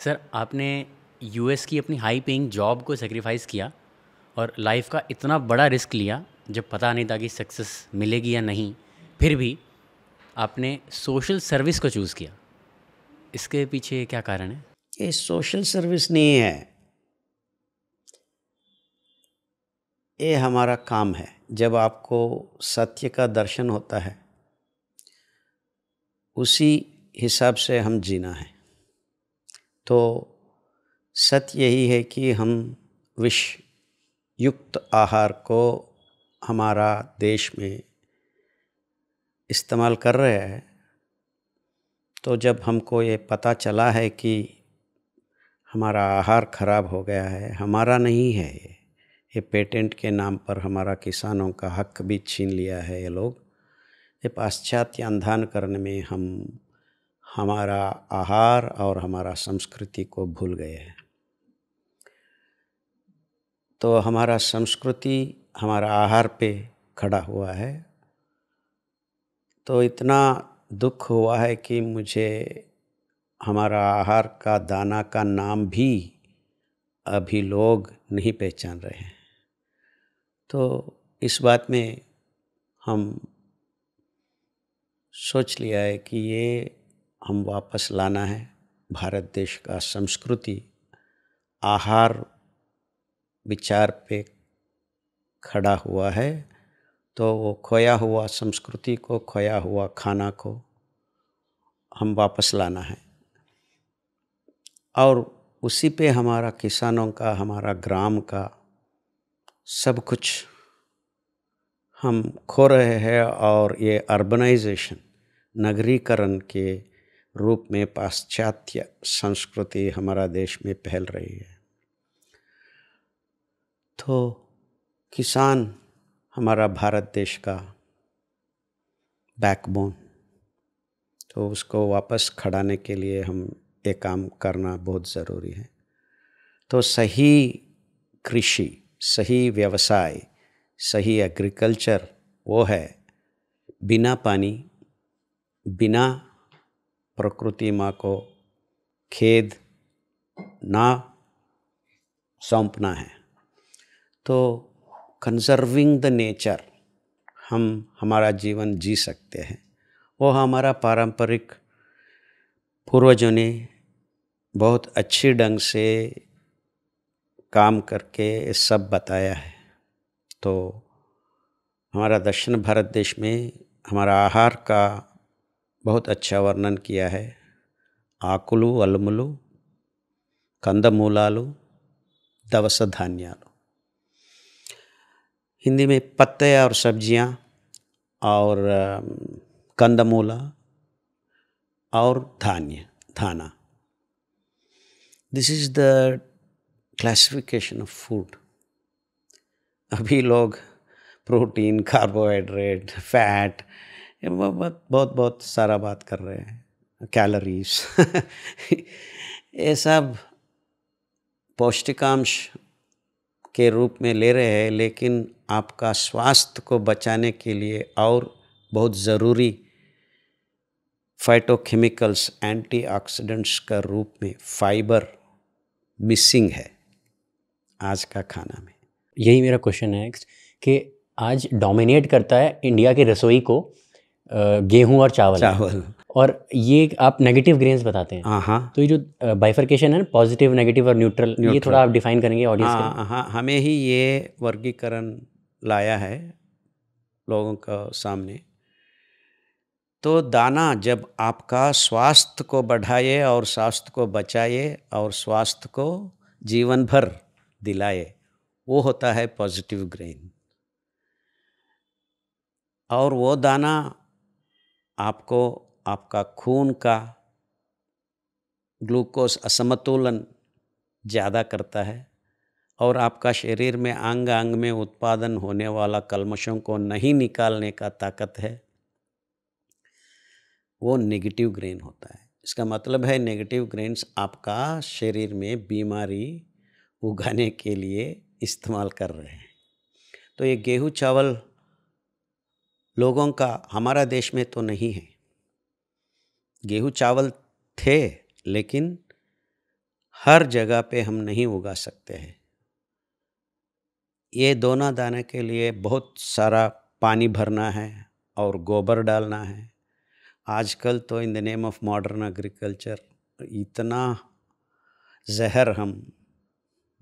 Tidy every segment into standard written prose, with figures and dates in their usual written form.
Sir, आपने US की अपनी हाई पेइंग जॉब को सेक्रीफाइस किया और लाइफ का इतना बड़ा रिस्क लिया जब पता नहीं था कि सक्सेस मिलेगी या नहीं। फिर भी आपने सोशल सर्विस को चूज़ किया। इसके पीछे क्या कारण है? ये सोशल सर्विस नहीं है, ये हमारा काम है। जब आपको सत्य का दर्शन होता है, उसी हिसाब से हम जीना है। तो सत्य यही है कि हम विष युक्त आहार को हमारा देश में इस्तेमाल कर रहे हैं। तो जब हमको ये पता चला है कि हमारा आहार खराब हो गया है, हमारा नहीं है ये पेटेंट के नाम पर हमारा किसानों का हक भी छीन लिया है ये लोग। ये पाश्चात्य अंधान करने में हम हमारा आहार और हमारा संस्कृति को भूल गए हैं। तो हमारा संस्कृति हमारा आहार पे खड़ा हुआ है। तो इतना दुख हुआ है कि मुझे हमारा आहार का दाना का नाम भी अभी लोग नहीं पहचान रहे हैं। तो इस बात में हम सोच लिया है कि ये हम वापस लाना है। भारत देश का संस्कृति आहार विचार पे खड़ा हुआ है। तो वो खोया हुआ संस्कृति को, खोया हुआ खाना को हम वापस लाना है। और उसी पे हमारा किसानों का, हमारा ग्राम का सब कुछ हम खो रहे हैं। और ये अर्बनाइजेशन, नगरीकरण के रूप में पाश्चात्य संस्कृति हमारा देश में फैल रही है। तो किसान हमारा भारत देश का बैकबोन, तो उसको वापस खड़ाने के लिए हम ये काम करना बहुत ज़रूरी है। तो सही कृषि, सही व्यवसाय, सही एग्रीकल्चर वो है बिना पानी, बिना प्रकृति माँ को खेद ना सौंपना है। तो कंजर्विंग द नेचर हम हमारा जीवन जी सकते हैं। वो हमारा पारंपरिक पूर्वजों ने बहुत अच्छी ढंग से काम करके सब बताया है। तो हमारा दक्षिण भारत देश में हमारा आहार का बहुत अच्छा वर्णन किया है। ఆకులు అలుములు कंदमूलालु दवस धान्यालु। हिंदी में पत्ते और सब्जियां और कंदमूला और धाना। This is the classification of food. अभी लोग प्रोटीन, कार्बोहाइड्रेट, फैट, बहुत बहुत बहुत सारा बात कर रहे हैं, कैलोरीज ये सब पौष्टिकांश के रूप में ले रहे हैं। लेकिन आपका स्वास्थ्य को बचाने के लिए और बहुत ज़रूरी फाइटोकेमिकल्स, एंटीऑक्सीडेंट्स का रूप में फाइबर मिसिंग है आज का खाना में। यही मेरा क्वेश्चन है नेक्स्ट, कि आज डोमिनेट करता है इंडिया की रसोई को गेहूं और चावल। और ये आप नेगेटिव ग्रेन्स बताते हैं। हाँ। तो ये जो बाइफर्केशन है ना, पॉजिटिव, नेगेटिव और न्यूट्रल, ये थोड़ा आप डिफाइन करेंगे ऑडियंस के लिए? हाँ, हमें ही ये वर्गीकरण लाया है लोगों का सामने। तो दाना जब आपका स्वास्थ्य को बढ़ाए और स्वास्थ्य को बचाए और स्वास्थ्य को जीवन भर दिलाए, वो होता है पॉजिटिव ग्रेन। और वो दाना आपको आपका खून का ग्लूकोज असमतोलन ज़्यादा करता है और आपका शरीर में अंग अंग में उत्पादन होने वाला कल्मशों को नहीं निकालने का ताकत है। वो नेगेटिव ग्रेन होता है। इसका मतलब है नेगेटिव ग्रेन्स आपका शरीर में बीमारी उगाने के लिए इस्तेमाल कर रहे हैं। तो ये गेहूँ चावल लोगों का हमारा देश में तो नहीं है। गेहूँ चावल थे, लेकिन हर जगह पे हम नहीं उगा सकते हैं। ये दोना दाने के लिए बहुत सारा पानी भरना है और गोबर डालना है। आजकल तो in the name of modern agriculture इतना जहर हम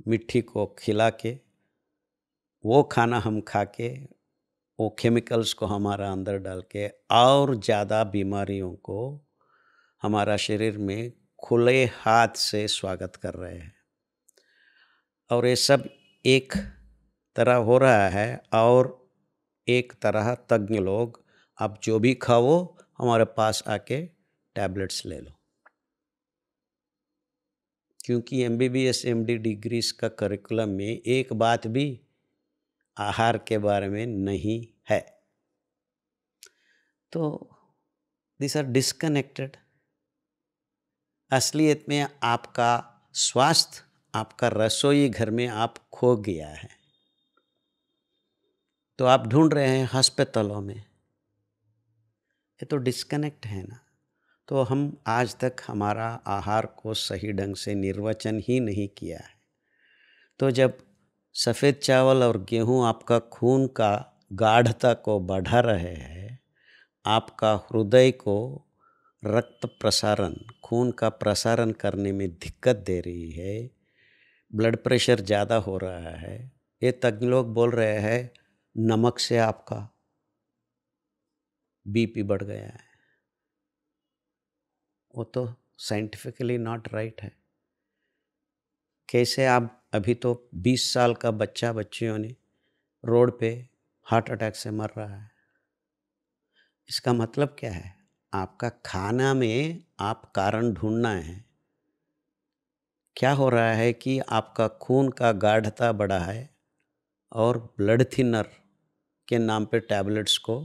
मिट्टी को खिला के, वो खाना हम खा के, वो केमिकल्स को हमारा अंदर डाल के और ज़्यादा बीमारियों को हमारा शरीर में खुले हाथ से स्वागत कर रहे हैं। और ये सब एक तरह हो रहा है और एक तरह तज्ञ लोग आप जो भी खाओ हमारे पास आके टैबलेट्स ले लो, क्योंकि MBBS MD डिग्रीज का करिकुलम में एक बात भी आहार के बारे में नहीं है। तो दिस आर डिस्कनेक्टेड। असलियत में आपका स्वास्थ्य आपका रसोई घर में आप खो गया है, तो आप ढूंढ रहे हैं अस्पतालों में। ये तो डिस्कनेक्ट है ना। तो हम आज तक हमारा आहार को सही ढंग से निर्वचन ही नहीं किया है। तो जब सफ़ेद चावल और गेहूं आपका खून का गाढ़ता को बढ़ा रहे हैं, आपका हृदय को रक्त प्रसारण, खून का प्रसारण करने में दिक्कत दे रही है, ब्लड प्रेशर ज़्यादा हो रहा है, ये तज्ञ लोग बोल रहे हैं नमक से आपका BP बढ़ गया है। वो तो साइंटिफिकली नॉट राइट है। कैसे आप अभी तो 20 साल का बच्चियों ने रोड पे हार्ट अटैक से मर रहा है। इसका मतलब क्या है? आपका खाना में आप कारण ढूंढना है। क्या हो रहा है कि आपका खून का गाढ़ता बढ़ा है और ब्लड थिनर के नाम पे टैबलेट्स को,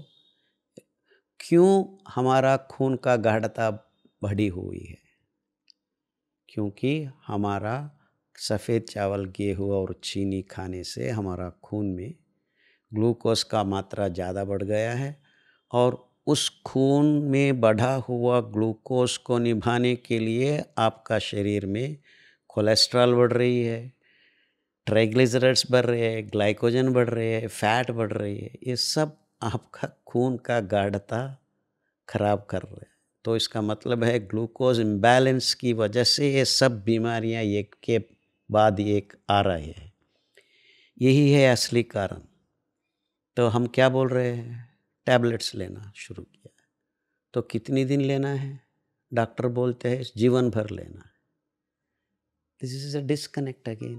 क्यों हमारा खून का गाढ़ता बढ़ी हुई है? क्योंकि हमारा सफ़ेद चावल, गेहूँ और चीनी खाने से हमारा खून में ग्लूकोज का मात्रा ज़्यादा बढ़ गया है और उस खून में बढ़ा हुआ ग्लूकोज को निभाने के लिए आपका शरीर में कोलेस्ट्रॉल बढ़ रही है, ट्राइग्लिसराइड्स बढ़ रहे हैं, ग्लाइकोजन बढ़ रहे हैं, फैट बढ़ रही है। ये सब आपका खून का गाढ़ता खराब कर रहे हैं। तो इसका मतलब है ग्लूकोज इम्बैलेंस की वजह से ये सब बीमारियां एक के बाद एक आ रही है। यही है असली कारण। तो हम क्या बोल रहे हैं? टैबलेट्स लेना शुरू किया। तो कितनी दिन लेना है? डॉक्टर बोलते हैं जीवन भर लेना है। This is a disconnect again.